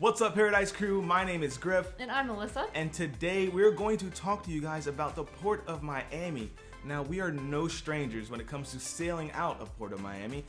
What's up, Paradise Crew? My name is Griff. And I'm Alyssa. And today we're going to talk to you guys about the Port of Miami. Now, we are no strangers when it comes to sailing out of Port of Miami.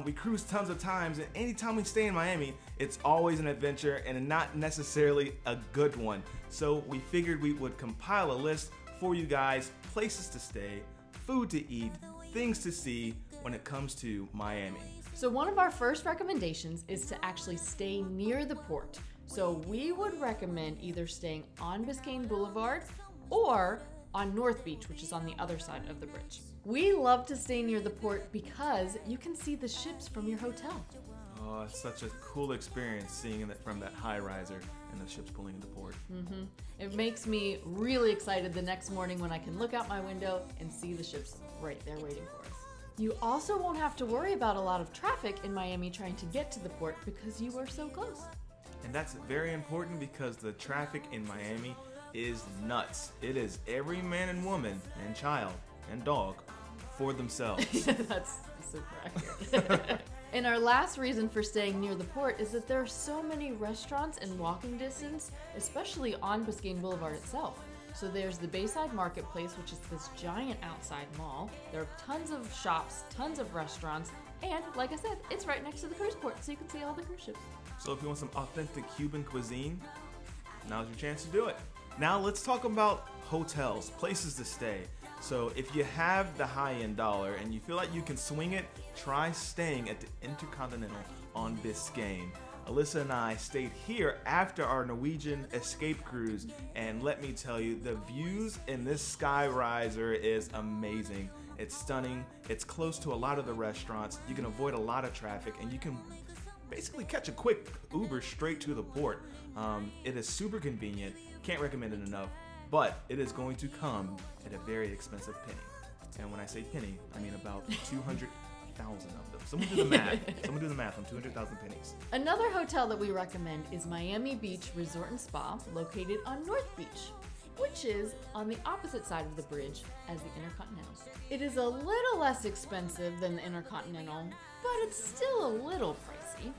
We cruise tons of times, and anytime we stay in Miami, it's always an adventure and not necessarily a good one. So we figured we would compile a list for you guys, places to stay, food to eat, things to see when it comes to Miami. So one of our first recommendations is to actually stay near the port. So we would recommend either staying on Biscayne Boulevard or on North Beach, which is on the other side of the bridge. We love to stay near the port because you can see the ships from your hotel. Oh, it's such a cool experience seeing it from that high riser and the ships pulling into port. It makes me really excited the next morning when I can look out my window and see the ships right there waiting for us. You also won't have to worry about a lot of traffic in Miami trying to get to the port because you are so close. And that's very important because the traffic in Miami is nuts. It is every man and woman and child and dog for themselves. That's super accurate. And our last reason for staying near the port is that there are so many restaurants in walking distance, especially on Biscayne Boulevard itself. So there's the Bayside Marketplace, which is this giant outside mall. There are tons of shops, tons of restaurants, and like I said, it's right next to the cruise port, so you can see all the cruise ships. So if you want some authentic Cuban cuisine, now's your chance to do it. Now let's talk about hotels, places to stay. So if you have the high-end dollar and you feel like you can swing it, try staying at the INTERCONTINENTAL on Biscayne. Alyssa and I stayed here after our Norwegian escape cruise, and let me tell you, the views in this sky riser is amazing. It's stunning, it's close to a lot of the restaurants, you can avoid a lot of traffic, and you can basically catch a quick Uber straight to the port. It is super convenient, can't recommend it enough, but it is going to come at a very expensive penny. And when I say penny, I mean about 200,000 of them. Someone do the math. Someone do the math on 200,000 pennies. Another hotel that we recommend is Miami Beach Resort and Spa, located on North Beach, which is on the opposite side of the bridge as the Intercontinental. It is a little less expensive than the Intercontinental, but it's still a little pricey.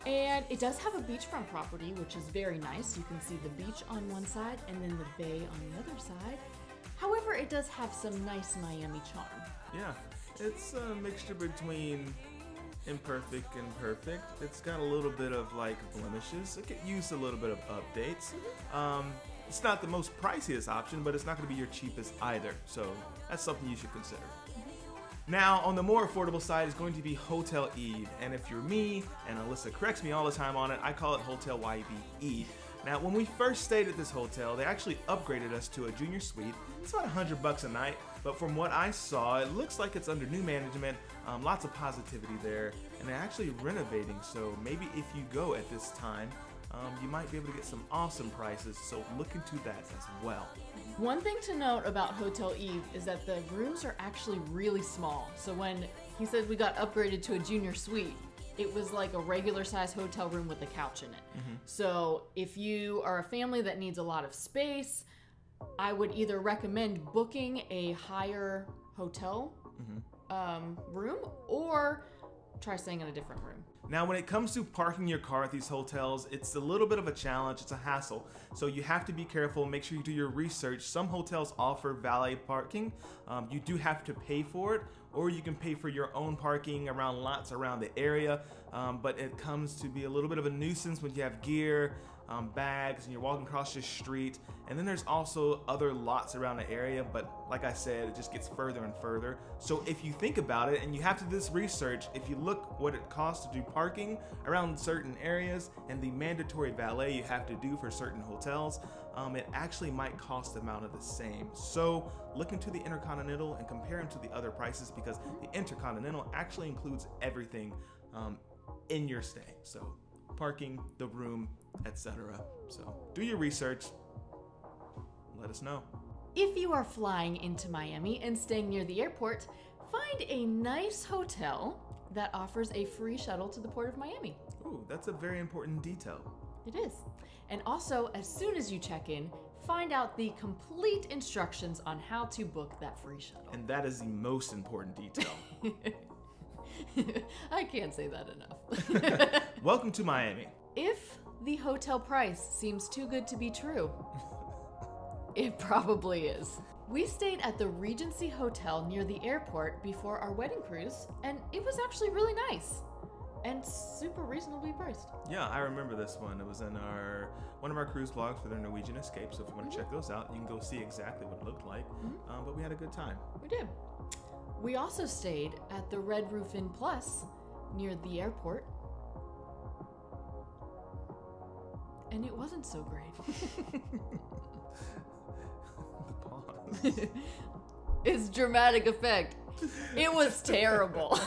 And it does have a beachfront property, which is very nice. You can see the beach on one side and then the bay on the other side. However, it does have some nice Miami charm. Yeah, it's a mixture between imperfect and perfect. It's got a little bit of like blemishes. It could use a little bit of updates. It's not the most priciest option, but it's not going to be your cheapest either. So that's something you should consider. Now, on the more affordable side is going to be Hotel Eve. And if you're me, and Alyssa corrects me all the time on it, I call it Hotel YBE. Now, when we first stayed at this hotel, they actually upgraded us to a junior suite. It's about $100 a night, but from what I saw, it looks like it's under new management, lots of positivity there, and they're actually renovating, so maybe if you go at this time, you might be able to get some awesome prices, so look into that as well. One thing to note about Hotel Eve is that the rooms are actually really small. So when he said we got upgraded to a junior suite, it was like a regular size hotel room with a couch in it. So if you are a family that needs a lot of space, I would either recommend booking a higher hotel room or try staying in a different room. Now, when it comes to parking your car at these hotels, it's a little bit of a challenge, it's a hassle. So you have to be careful, make sure you do your research. Some hotels offer valet parking. You do have to pay for it, or you can pay for your own parking around lots around the area. But it comes to be a little bit of a nuisance when you have gear, bags, and you're walking across the street. And then there's also other lots around the area, but like I said, it just gets further and further. So if you think about it, and you have to do this research, if you look what it costs to do parking around certain areas and the mandatory valet you have to do for certain hotels, it actually might cost the amount of the same. So look into the Intercontinental and compare them to the other prices, because the Intercontinental actually includes everything in your stay. So parking, the room, etc. So do your research, let us know. If you are flying into Miami and staying near the airport, find a nice hotel that offers a free shuttle to the Port of Miami. Ooh, that's a very important detail. It is. And also, as soon as you check in, find out the complete instructions on how to book that free shuttle. And that is the most important detail. I can't say that enough. Welcome to Miami. If The hotel price seems too good to be true. It probably is. We stayed at the Regency Hotel near the airport before our wedding cruise, and it was actually really nice and super reasonably priced. Yeah, I remember this one. It was in one of our cruise vlogs for the Norwegian Escape, so if you want to check those out, you can go see exactly what it looked like. But we had a good time. We did. We also stayed at the Red Roof Inn Plus near the airport, and it wasn't so great. The pause. It's dramatic effect. It was terrible.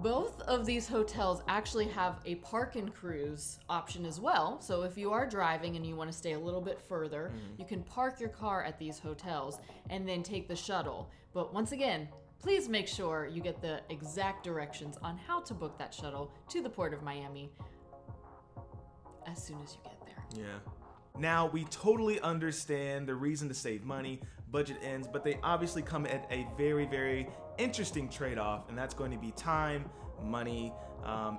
Both of these hotels actually have a park and cruise option as well. So if you are driving and you want to stay a little bit further, you can park your car at these hotels and then take the shuttle. But once again, please make sure you get the exact directions on how to book that shuttle to the Port of Miami as soon as you get there. Yeah. Now, we totally understand the reason to save money, budget ends, but they obviously come at a very, very interesting trade-off, and that's going to be time, money,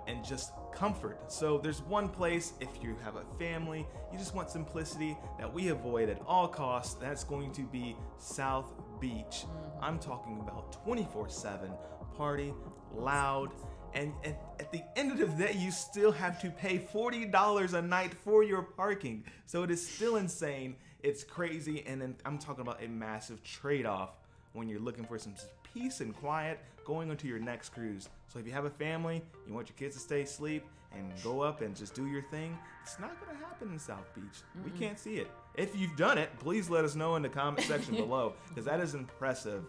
and just comfort. So there's one place, if you have a family, you just want simplicity that we avoid at all costs. That's going to be South Beach. I'm talking about 24/7 party, loud, and at the end of the day, you still have to pay $40 a night for your parking. So it is still insane. It's crazy, and then I'm talking about a massive trade-off when you're looking for some peace and quiet going onto your next cruise. So if you have a family, you want your kids to stay asleep and go up and just do your thing, it's not gonna happen in South Beach. We can't see it. If you've done it, please let us know in the comment section below, because that is impressive.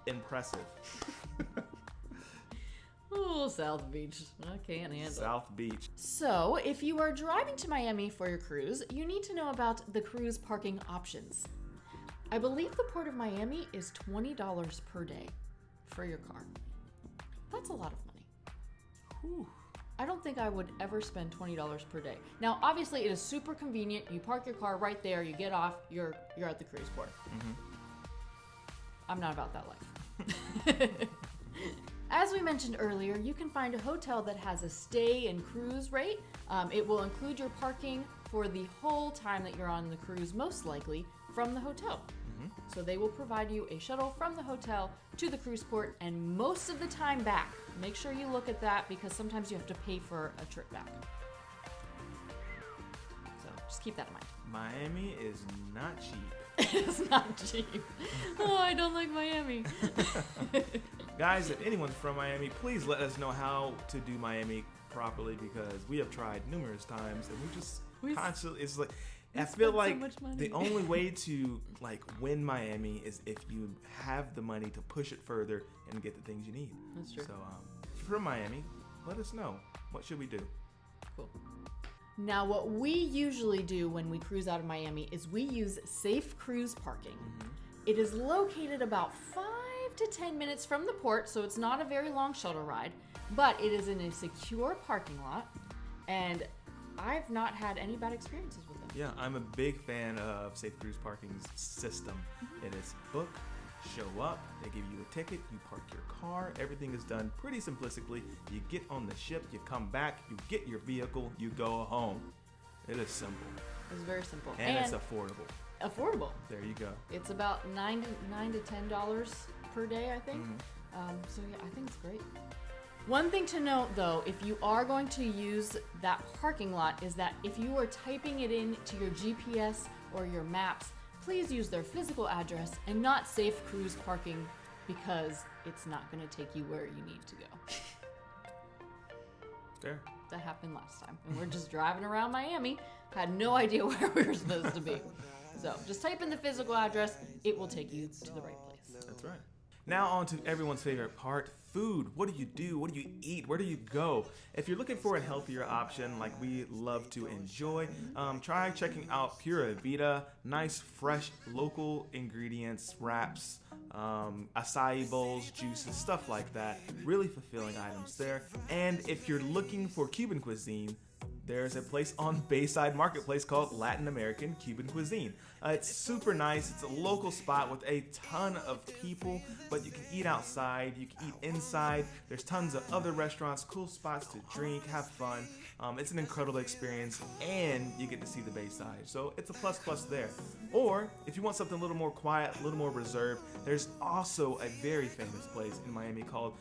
Impressive. Oh, South Beach. I can't handle it. South Beach. So, if you are driving to Miami for your cruise, you need to know about the cruise parking options. I believe the Port of Miami is $20 per day for your car. That's a lot of money. Whew. I don't think I would ever spend $20 per day. Now, obviously, it is super convenient. You park your car right there, you get off, you're at the cruise port. I'm not about that life. As we mentioned earlier, you can find a hotel that has a stay and cruise rate. It will include your parking for the whole time that you're on the cruise, most likely from the hotel. So they will provide you a shuttle from the hotel to the cruise port and most of the time back. Make sure you look at that because sometimes you have to pay for a trip back. So just keep that in mind. Miami is not cheap. It's not cheap. Oh, I don't like Miami. Guys, if anyone's from Miami, please let us know how to do Miami properly, because we have tried numerous times and we constantly, it's like, I feel like the only way to like win Miami is if you have the money to push it further and get the things you need. That's true. So if you're from Miami, let us know. What should we do? Cool. Now, what we usually do when we cruise out of Miami is we use Safe Cruise Parking. It is located about 5 to 10 minutes from the port, so it's not a very long shuttle ride, but it is in a secure parking lot, and I've not had any bad experiences with it. Yeah, I'm a big fan of Safe Cruise Parking's system. It is book, show up, they give you a ticket, you park your car, everything is done pretty simplistically. You get on the ship, you come back, you get your vehicle, you go home. It is simple. It's very simple. And it's affordable. Affordable. There you go. It's about $9 to $10 per day, I think. So yeah, I think it's great. One thing to note though, if you are going to use that parking lot, is that if you are typing it into your GPS or your maps, please use their physical address and not Safe Cruise Parking, because it's not going to take you where you need to go. Fair. That happened last time. And we're just driving around Miami, had no idea where we were supposed to be. So just type in the physical address, it will take you to the right place. That's right. Now on to everyone's favorite part, food. What do you do? What do you eat? Where do you go? If you're looking for a healthier option like we love to enjoy, try checking out PURA, VIDA, nice, fresh, local ingredients, wraps, acai bowls, juices, stuff like that. Really fulfilling items there. And if you're looking for Cuban cuisine, there's a place on Bayside Marketplace called Latin American Cuban Cuisine. It's super nice. It's a local spot with a ton of people, but you can eat outside, you can eat inside. There's tons of other restaurants, cool spots to drink, have fun. It's an incredible experience, and you get to see the Bayside, so it's a plus there. Or if you want something a little more quiet, a little more reserved, there's also a very famous place in Miami called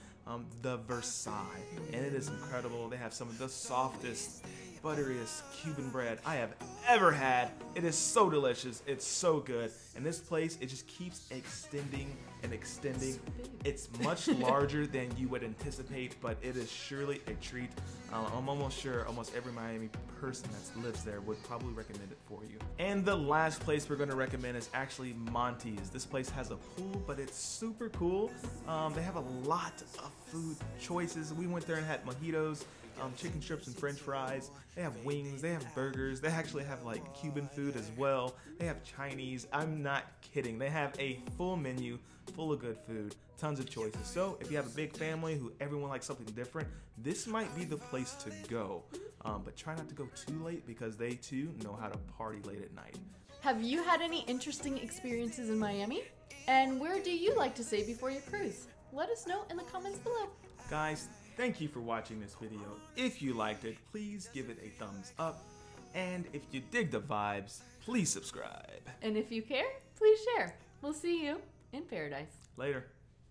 the Versailles, and it is incredible. They have some of the softest, butteriest Cuban bread I have ever had. It is so delicious. It's so good. And this place, it just keeps extending and extending. It's much larger than you would anticipate, but it is surely a treat. I'm almost sure almost every Miami person that lives there would probably recommend it for you. And the last place we're going to recommend is actually MONTY'S. This place has a pool, but it's super cool. They have a lot of food choices. We went there and had mojitos, chicken strips and french fries. They have wings, they have burgers, they actually have like Cuban food as well. They have Chinese. I'm not kidding. They have a full menu full of good food, tons of choices. So if you have a big family who everyone likes something different, this might be the place to go. But try not to go too late because they too know how to party late at night. Have you had any interesting experiences in Miami? And where do you like to stay before your cruise? Let us know in the comments below. Guys, thank you for watching this video. If you liked it, please give it a thumbs up. And if you dig the vibes, please subscribe. And if you care, please share. We'll see you in paradise. Later.